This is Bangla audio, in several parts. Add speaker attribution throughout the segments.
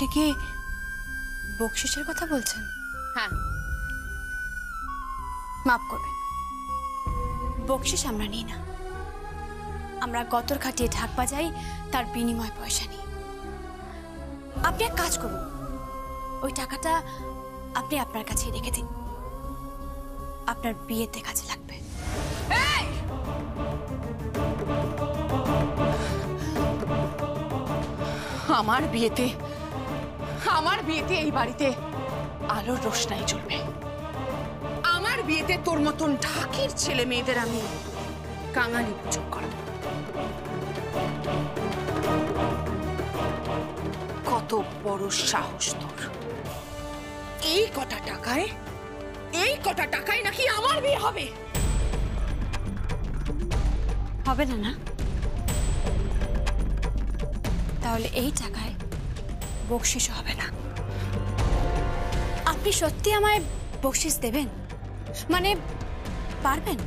Speaker 1: আপনি কি বকশিসের কথা বলছেন?
Speaker 2: হ্যাঁ।
Speaker 1: মাফ করবেন, বকশিস আমরা নিই না। আমরা গতর খাটিয়ে ঢাক বাজাই, তার বিনিময় পয়সা নিই। আপনি এক কাজ করুন, ওই টাকাটা আপনি আপনার কাছেই রেখে দিন, আপনার বিয়েতে কাজে লাগবে।
Speaker 2: আমার বিয়েতে এই বাড়িতে আলোর রোশনাই জ্বলবে। আমার বিয়েতে তোর মতন ঢাকির ছেলে মেয়েদের আমি কাঙালি পুজো করব। কত বড় সাহস তোর! এই কটা টাকায় নাকি আমার বিয়ে হবে?
Speaker 1: হবে না না? তাহলে এই টাকায় বকশিস হবে না। আপনি সত্যি আমায় বকশিস দেবেন? মানে পারবেন?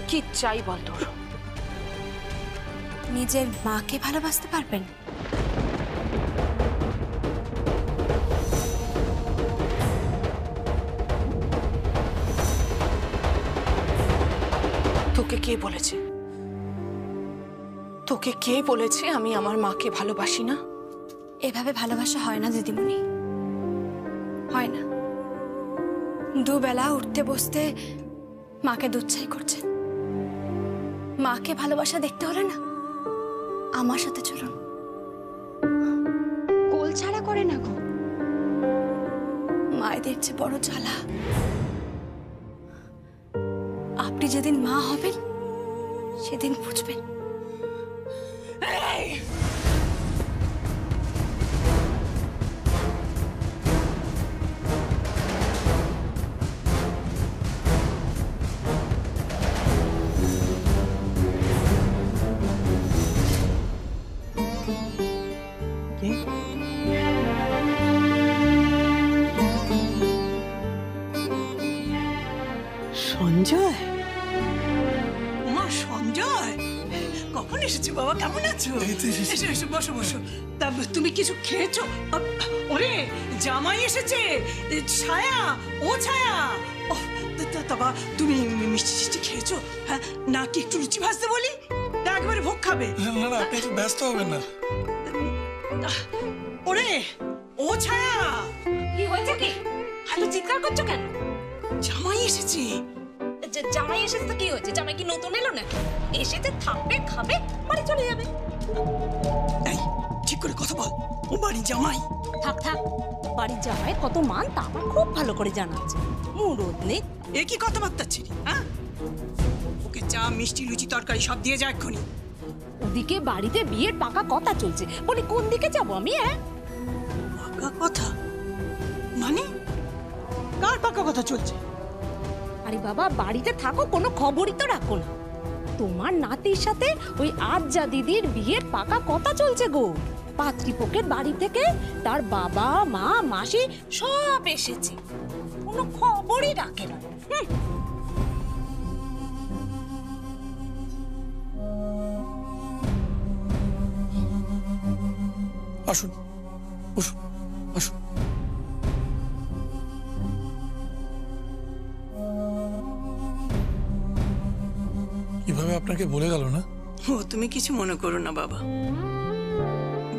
Speaker 2: কি চাই বল তোর?
Speaker 1: নিজের মাকে ভালোবাসতে পারবেন?
Speaker 2: তোকে কে বলেছে আমি আমার মাকে ভালোবাসি না?
Speaker 1: এভাবে ভালোবাসা হয় না দিদিমণি, হয় না। দুবেলা উঠতে বসতে মাকে দুধ চাই করছেন। মাকে ভালোবাসা দেখতে হলে না আমার সাথে চলুন। কোল ছাড়া করে না গো, মায়েদের চেয়ে বড় জ্বালা। আপনি যেদিন মা হবেন সেদিন বুঝবেন।
Speaker 3: সঞ্জয়, মা সঞ্জয়, কখন এসেছো বাবা? কেমন আছো? এসো এসো, বসো বসো। তা তুমি কিছু খেয়েছো? ওরে জামাই এসেছে, ছায়া, ও ছায়া। বাবা তুমি মিষ্টি খেয়েছো? হ্যাঁ, নাকি একটু লুচি ভাজতে বলি? না একেবারে ভোগ খাবে?
Speaker 4: না না, আপনি একটু ব্যস্ত হবেন না।
Speaker 3: ওরে ও ছায়া,
Speaker 5: কি হয়েছে? কি এত চিৎকার করছো কেন?
Speaker 3: জামাই এসেছে।
Speaker 5: জামাই এসেছে তো কি হয়েছে? জামাই কি নতুন এলো নাকি? এসেছে, থাকবে, খাবে, বাড়ি চলে যাবে।
Speaker 3: এই ঠিক করে কথা বল, ও বাড়ি জামাই।
Speaker 5: থাক থাক, বাড়ির জামাই কত মান তা আমার খুব ভালো করে জানা আছে। মুরদ নেই।
Speaker 3: এ কি কথাবার্তা ছিলি? হ্যাঁ, ওকে চা, মিষ্টি, লুচি, তরকারি সব দিয়ে যা এক্ষুনি।
Speaker 5: ওদিকে বাড়িতে বিয়ের পাকা কথা চলছে, বলি কোন দিকে যাবো আমি?
Speaker 3: পাকা কথা মানে? কার পাকা কথা চলছে?
Speaker 5: আরে বাবা, বাড়িতে থাকো, কোনো খবরই তো রাখো না। তোমার নাতির সাথে ওই আজ্জা দিদির বিয়ের পাকা কথা চলছে গো। পাত্রীপক্ষের বাড়ি থেকে তার বাবা, মা, মাসি সব এসেছে, কোনো খবরই রাখে না।
Speaker 4: আসুন, বসুন, আসুন। কিভাবে আপনাকে বলে গেল না?
Speaker 3: ও তুমি কিছু মনে করো না বাবা,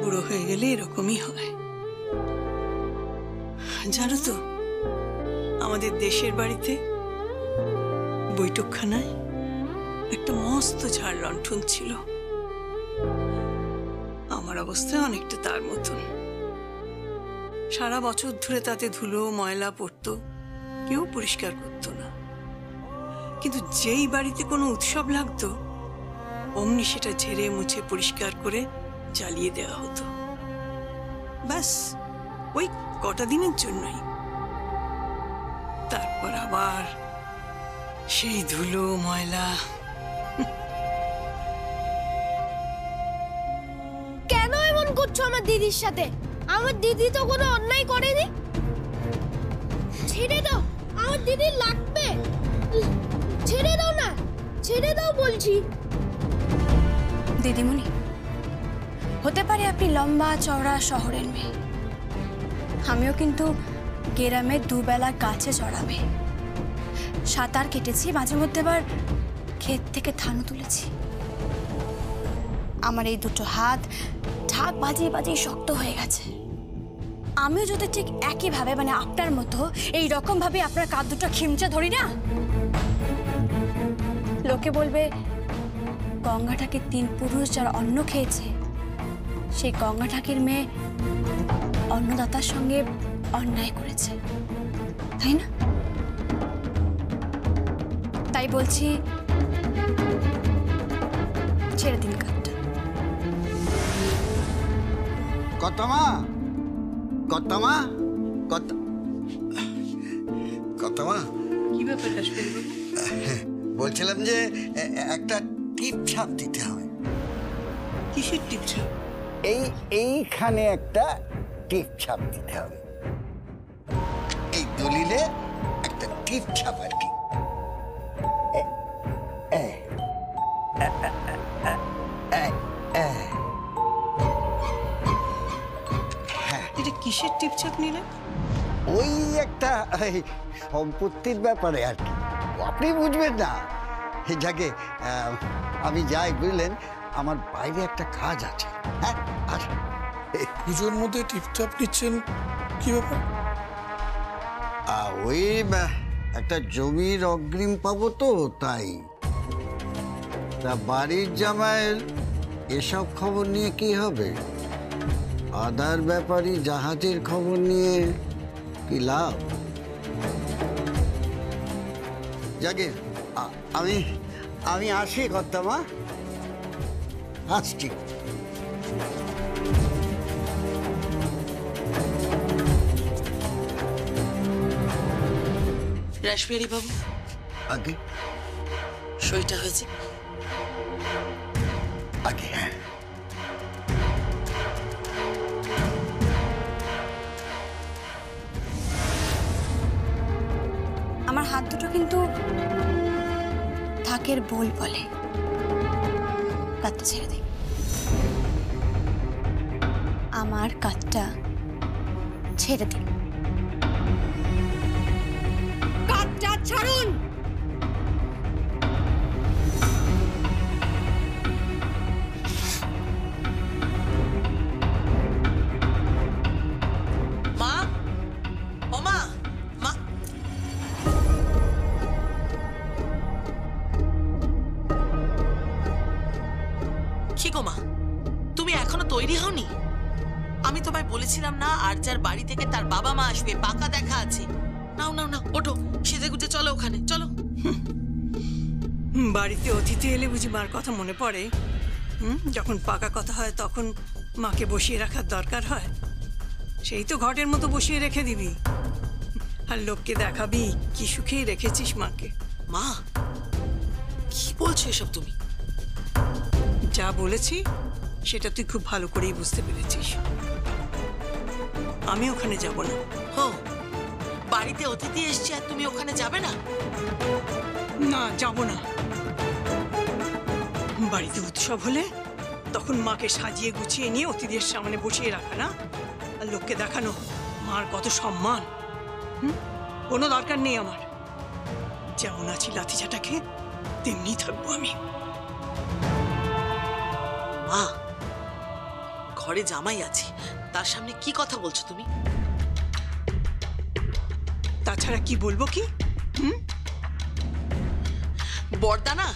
Speaker 3: বুড়ো হয়ে গেলে এরকমই হয়। জানো তো, আমাদের দেশের বাড়িতে বৈঠকখানায় একটা মস্ত ঝাড় লণ্ঠন ছিল। আমার অবস্থা অনেকটা তার মতন। সারা বছর ধরে তাতে ধুলো ময়লা পড়তো, কেউ পরিষ্কার করতো না। কিন্তু যেই বাড়িতে কোনো উৎসব লাগতো অমনি সেটা ঝেড়ে মুছে পরিষ্কার করে জ্বালিয়ে দেওয়া হতো। ব্যাস ওই কটা দিনের জন্যই। তারপর আবার সেই ধুলো ময়লা।
Speaker 6: কেন এমন করছো আমার দিদির সাথে? আমার দিদি তো কোনো অন্যায় করেনি। ছেড়ে দাও, আমার দিদি লাগবে। ছেড়ে দাও না, ছেড়ে দাও বলছি।
Speaker 1: দিদিমণি, হতে পারে আপনি লম্বা চওড়া শহরের মেয়ে, আমিও কিন্তু গ্রামে দুবেলা গাছে চড়াবে, সাঁতার কেটেছি, মাঝে মধ্যে আবার ক্ষেত থেকে ধানও তুলেছি। আমার এই দুটো হাত ঢাক বাজিয়ে বাজিয়ে শক্ত হয়ে গেছে। আমিও যদি ঠিক একইভাবে মানে আপনার মতো এই রকম ভাবে আপনার কাঁধ দুটো খিমচে ধরি না, লোকে বলবে গঙ্গাটাকে 3 পুরুষ যারা অন্ন খেয়েছে সেই গঙ্গাটাকের মেয়ে অন্নদাতার সঙ্গে অন্যায় করেছে, তাই না? তাই বলছি ছেড়ে দিন কাঠটা।
Speaker 7: কতমা কতমা কতমা
Speaker 3: কি ব্যাপার রাসবিহারী বাবু?
Speaker 7: বলছিলাম যে একটা টিপ ছাপ দিতে হবে।
Speaker 3: কিসের টিপ ছাপ?
Speaker 7: এইখানে একটা টিপ ছাপ দিতে হবে, এই দলিলে একটা টিপ ছাপ আর কি।
Speaker 3: এটা কিসের টিপ ছাপ নিলেন?
Speaker 7: ওই একটা সম্পত্তির ব্যাপারে আর কি, আপনি বুঝবেন না। যাকে আমি যাই, বুঝলেন, আমার বাইরে একটা কাজ আছে। হ্যাঁ, আর
Speaker 4: পুজোর মধ্যে টিপটাপ নিচ্ছেন, কি ব্যাপার?
Speaker 7: ওই একটা জমির অগ্রিম পাবো তো, তাই। তা বাড়ির জামাইয়ের এসব খবর নিয়ে কি হবে? আদার ব্যাপারী জাহাজের খবর নিয়ে কি লাভ? যাকে আমি আসি কর্তামা, আসছি।
Speaker 8: রাসবিহারী বাবু,
Speaker 7: আগে
Speaker 8: সইটা হয়েছে?
Speaker 7: আগে হ্যাঁ।
Speaker 1: আমার হাত দুটো কিন্তু থাকের বোল বলে, কাঁধটা ছেড়ে দিন। আমার কাঁধটা ছেড়ে দিন। কাঁধটা ছাড়ুন।
Speaker 8: মা, ও মা, মা। কি গো মা, তুমি এখনো তৈরি হওনি? আমি তোমায় বলেছিলাম না আরজার বাড়ি থেকে তার বাবা মা আসবে, পাকা দেখা আছে। নাও নাও নাও, ওঠো, সেজে গুজে চলো ওখানে, চলো।
Speaker 3: বাড়িতে অতিথি এলে বুঝি মার কথা মনে পড়ে? যখন পাকা কথা হয় তখন মাকে বসিয়ে রাখার দরকার হয়, সেই তো ঘটের মতো বসিয়ে রেখে দিবি, আর লোককে দেখাবি কি সুখেই রেখেছিস মাকে।
Speaker 8: মা, কি বলছো এসব তুমি?
Speaker 3: যা বলেছি সেটা তুই খুব ভালো করেই বুঝতে পেরেছিস। আমি ওখানে যাব না।
Speaker 8: হো, বাড়িতে অতিথি এসছে আর তুমি ওখানে যাবে না?
Speaker 3: না, যাব না। বাড়িতে উৎসব হলে তখন মাকে সাজিয়ে গুছিয়ে নিয়ে অতিথিদের সামনে বসিয়ে রাখা না, আর লোককে দেখানো মার কত সম্মান। কোনো দরকার নেই আমার। যেমন আছি লাথিচাটাকে তেমনি থাকবো আমি।
Speaker 8: মা, ঘরে জামাই আছে, তার সামনে কি কথা বলছো তুমি?
Speaker 3: তাছাড়া কি বলবো কি?
Speaker 8: বর্দা না,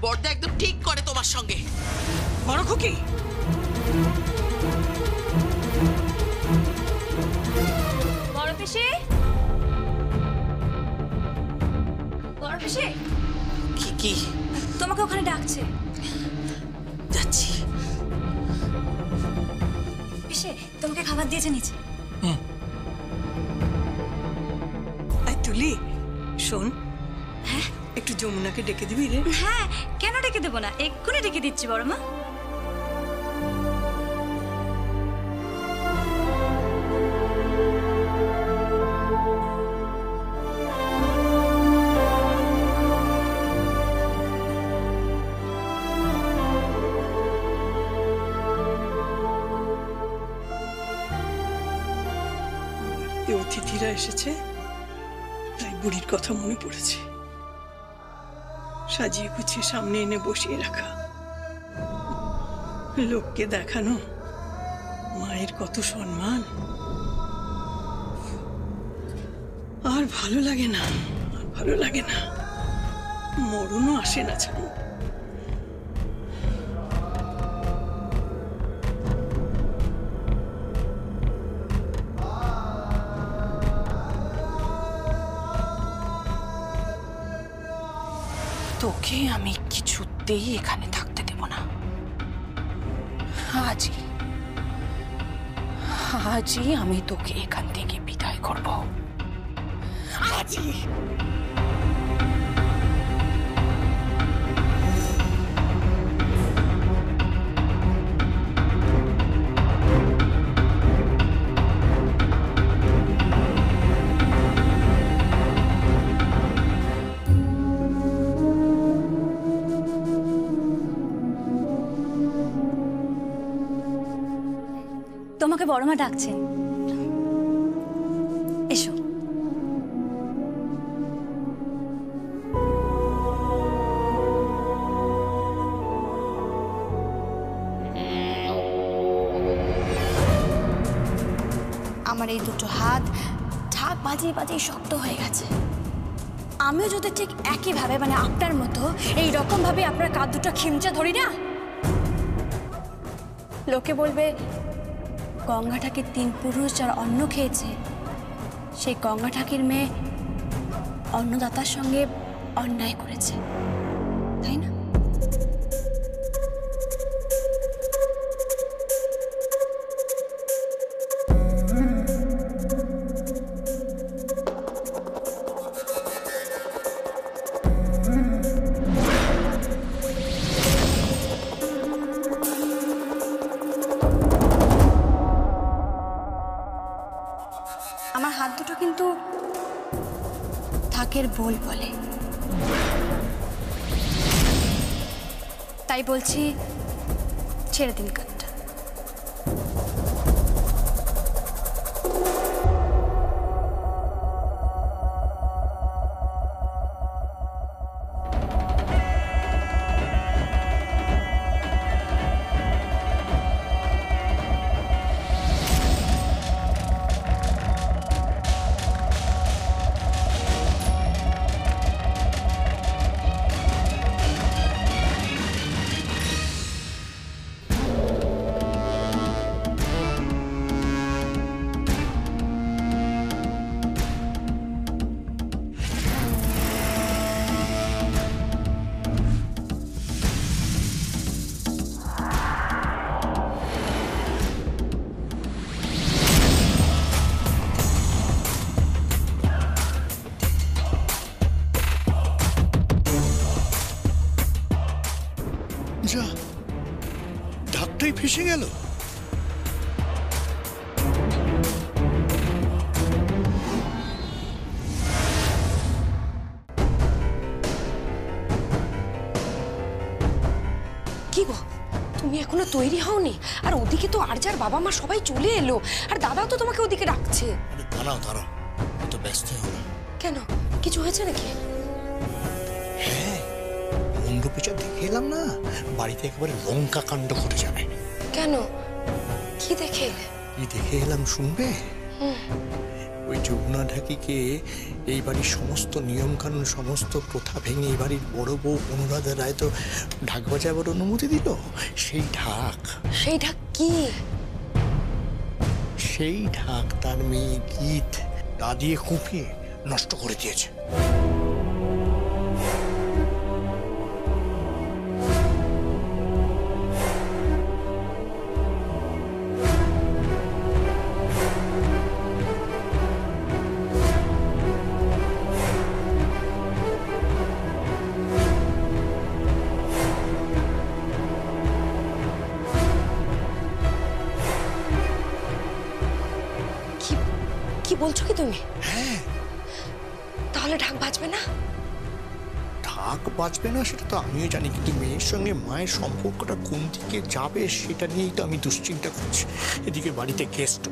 Speaker 8: বর্দা একদম ঠিক করে তোমার সঙ্গে।
Speaker 3: বড় খুকি,
Speaker 1: বড় পিসি, বড় পিসি,
Speaker 8: কি কি?
Speaker 1: তোমাকে ওখানে ডাকছে।
Speaker 8: যাচ্ছি।
Speaker 1: পিসি, তোমাকে খাবার দিয়েছে নিচে।
Speaker 3: তুলি শোন, হ্যাঁ, একটু যমুনাকে ডেকে দিবি রে?
Speaker 1: হ্যাঁ, কেন ডেকে দেবো না, এক্ষুনি ডেকে দিচ্ছি বড় মা।
Speaker 3: বাড়িতে অতিথিরা এসেছে, তাই বুড়ির কথা মনে পড়েছে। সাজিয়ে গুছিয়ে সামনে এনে বসিয়ে রাখা, লোককে দেখানো মায়ের কত সম্মান। আর ভালো লাগে না, আর ভালো লাগে না। মরণও আসে না ছাড়ো।
Speaker 2: তোকে আমি কিছুতেই এখানে থাকতে দেব না। আজই আমি তোকে এখান থেকে বিদায় করব। আজই।
Speaker 1: তোমাকে বড় মা ডাকছেন, এসো। আমার এই দুটো হাত ঢাক বাজিয়ে বাজিয়ে শক্ত হয়ে গেছে। আমিও যদি ঠিক একইভাবে মানে আপনার মতো এই রকম ভাবে আপনার কাঁধ দুটো খিমচে ধরি না, লোকে বলবে গঙ্গা ঠাকির 3 পুরুষ যার অন্ন খেয়েছে, সেই গঙ্গা ঠাকির মেয়ে অন্নদাতার সঙ্গে অন্যায় করেছে, তাই না? আমার হাত দুটো কিন্তু থাকের বোল বলে, তাই বলছি ছেড়ে দিন কাঁধটা।
Speaker 4: যা, ঢাকটাই ফেসে গেল।
Speaker 5: কি গো, তুমি এখনো তৈরি হওনি? আর ওদিকে তো আরজার বাবা মা সবাই চলে এলো, আর দাদাও তো তোমাকে ওদিকে ডাকছে।
Speaker 4: আরে দাঁড়াও দাঁড়াও, এত ব্যস্ত হও না।
Speaker 5: কেন, কিছু হয়েছে নাকি?
Speaker 4: হ্যাঁ, মণ্ডপে যা দেখে এলাম না, বাড়িতে একেবারে লঙ্কা কাণ্ড ঘটে যাবে।
Speaker 5: কেন, কি দেখে এলে?
Speaker 4: কি দেখে এলাম শুনবে? ওই যমুনা ঢাকিকে এই বাড়ির সমস্ত নিয়মকানুন, সমস্ত প্রথা ভেঙে এই বাড়ির বড় বউ অনুরাধা রায় তো ঢাক বাজাবার অনুমতি দিল। সেই ঢাক
Speaker 5: কি?
Speaker 4: সেই ঢাক তার মেয়ে গীত তা দিয়ে কুপিয়ে নষ্ট করে দিয়েছে।
Speaker 5: কি বলছো কি তুমি?
Speaker 4: হ্যাঁ,
Speaker 5: তাহলে ঢাক বাজবে না?
Speaker 4: ঢাক ঢাক বাজবে না সেটা তো আমিও জানি, কিন্তু মেয়ের সঙ্গে মায়ের সম্পর্কটা কোন দিকে যাবে সেটা নিয়েই তো আমি দুশ্চিন্তা করছি। এদিকে বাড়িতে গেস্ট।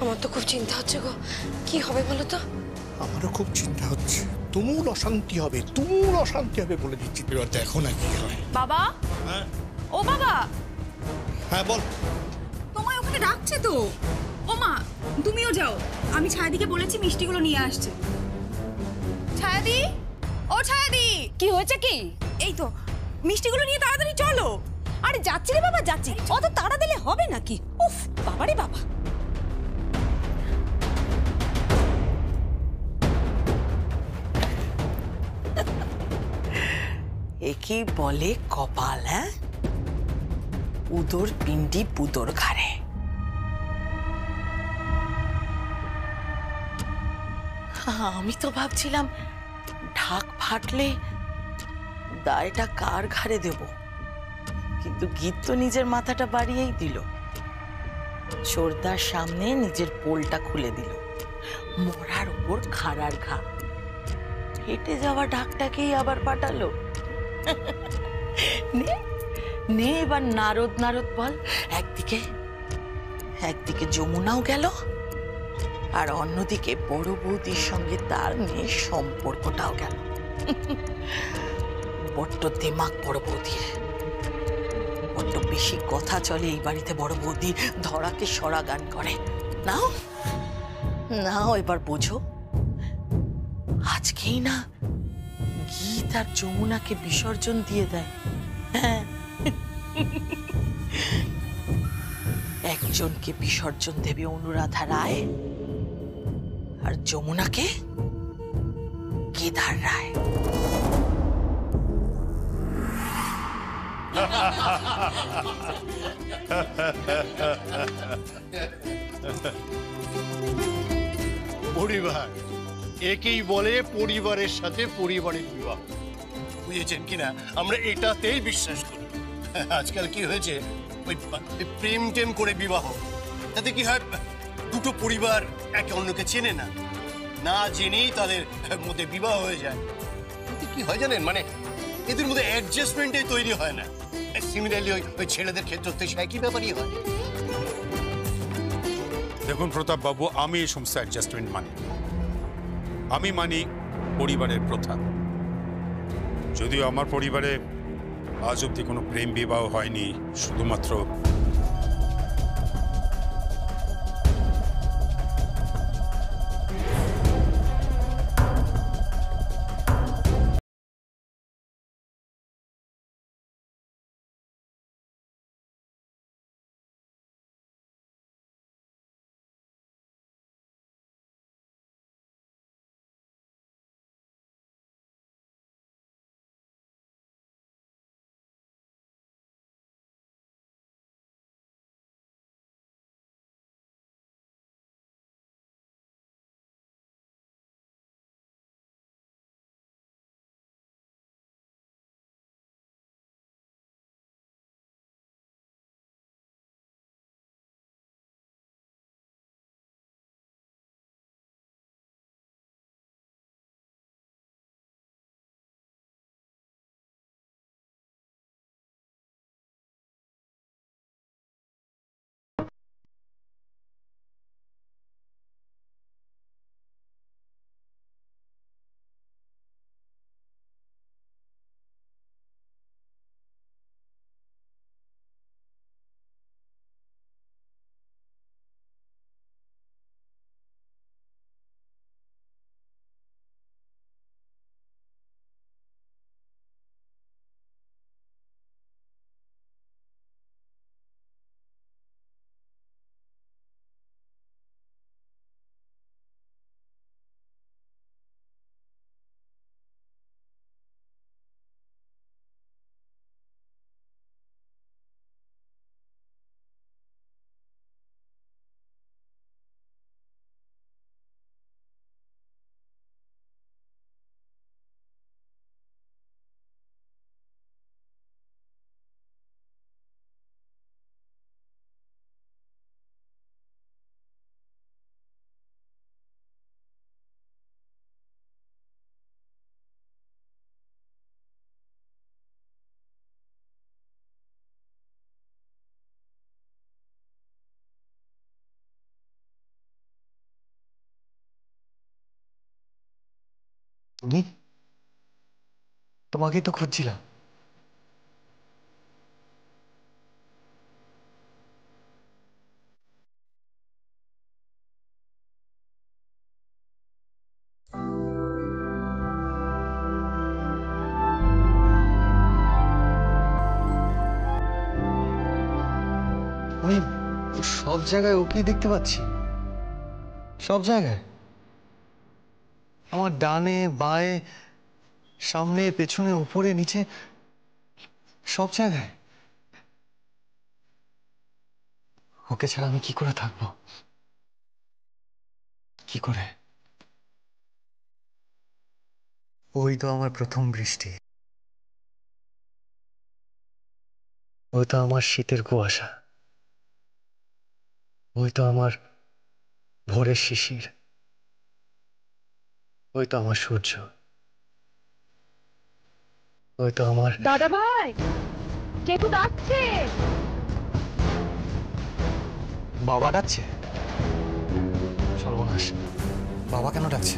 Speaker 9: আমার তো খুব চিন্তা হচ্ছে গো, কি হবে বলো তো?
Speaker 4: আমারও খুব চিন্তা হচ্ছে। তুমুল অশান্তি হবে, তুমুল অশান্তি হবে বলে দিচ্ছি। এবার দেখো না কি হয়।
Speaker 1: বাবা,
Speaker 4: হ্যাঁ
Speaker 1: ও বাবা,
Speaker 4: হ্যাঁ বল।
Speaker 1: তোমায় ওখানে ডাকছে তো। ও মা, তুমিও যাও, আমি ছায়াদিকে বলেছি মিষ্টিগুলো নিয়ে আসছে। ছায়াদি, ও ছায়াদি,
Speaker 5: কি হয়েছে কি?
Speaker 1: এই তো মিষ্টিগুলো নিয়ে তাড়াতাড়ি চলো।
Speaker 5: আরে যাচ্ছি রে বাবা, যাচ্ছি। অত তাড়া দিলে হবে নাকি? উফ, বাবারে বাবা।
Speaker 8: একেই বলে কপাল, হ্যাঁ? উদর পিণ্ডি পুদর ঘাড়ে। আমি তো ভাবছিলাম ঢাক ফাটলে দায়টা কার ঘাড়ে দেব, কিন্তু গীত তো নিজের মাথাটা বাড়িয়েই দিল। ছোড়দার সামনে নিজের পোলটা খুলে দিল, মরার উপর খাড়ার ঘা। হেঁটে যাওয়া ঢাকটাকেই আবার পাঠালো। নে নে এবার নারদ নারদ বল। একদিকে যমুনাও গেল, আর অন্যদিকে বড় বৌদির সঙ্গে তার মেয়ের সম্পর্কটাও গেল। বড্ড দিমাগ বড় বৌদির, বড্ড বেশি কথা চলে এই বাড়িতে। বড় বৌদি ধরাকে সরা গান করে। নাও নাও এবার বোঝো, আজকেই না গীত আর যমুনাকে বিসর্জন দিয়ে দেয়। হ্যাঁ, একজনকে বিসর্জন দেবে অনুরাধা রায়, আর যমুনাকে কেদার রায়।
Speaker 10: পরিবার, একেই বলে পরিবারের সাথে পরিবারের বিবাহ। বুঝেছেন কিনা? আমরা এটাতেই বিশ্বাস করি। আজকাল কি হয়েছে, ওই প্রেম টেম করে বিবাহ, তাতে কি হয়, দুটো পরিবার একে অন্যকে চেনে না, না জেনেই তাদের মধ্যে বিবাহ হয়ে যায়। কিন্তু কি হয় জানেন, মানে এদের মধ্যে অ্যাডজাস্টমেন্টই তৈরি হয় না। সিমিলারলি ওই ছেলেদের ক্ষেত্রে সে একই ব্যাপারই হয়।
Speaker 11: দেখুন প্রতাপ বাবু, আমি এই সমস্ত অ্যাডজাস্টমেন্ট মানি। আমি মানি পরিবারের প্রথা। যদিও আমার পরিবারে আজ অব্দি কোনো প্রেম বিবাহ হয়নি, শুধুমাত্র
Speaker 12: তুমি? তোমাকেই তো খুঁজছিলাম। আমি সব জায়গায় ওকেই দেখতে পাচ্ছি, সব জায়গায়। আমার ডানে বাঁয়ে, সামনে পেছনে, উপরে নিচে, সব জায়গায়। ওকে ছাড়া আমি কি করে থাকবো? কি করে? ওই তো আমার প্রথম বৃষ্টি, ওই তো আমার শীতের কুয়াশা, ওই তো আমার ভোরের শিশির, ওই তো আমার সূর্য, ওই তো আমার
Speaker 5: দাদা ভাই, কেতু ডাকছে।
Speaker 12: বাবা ডাকছে। সর্বনাশ, বাবা কেন ডাকছে?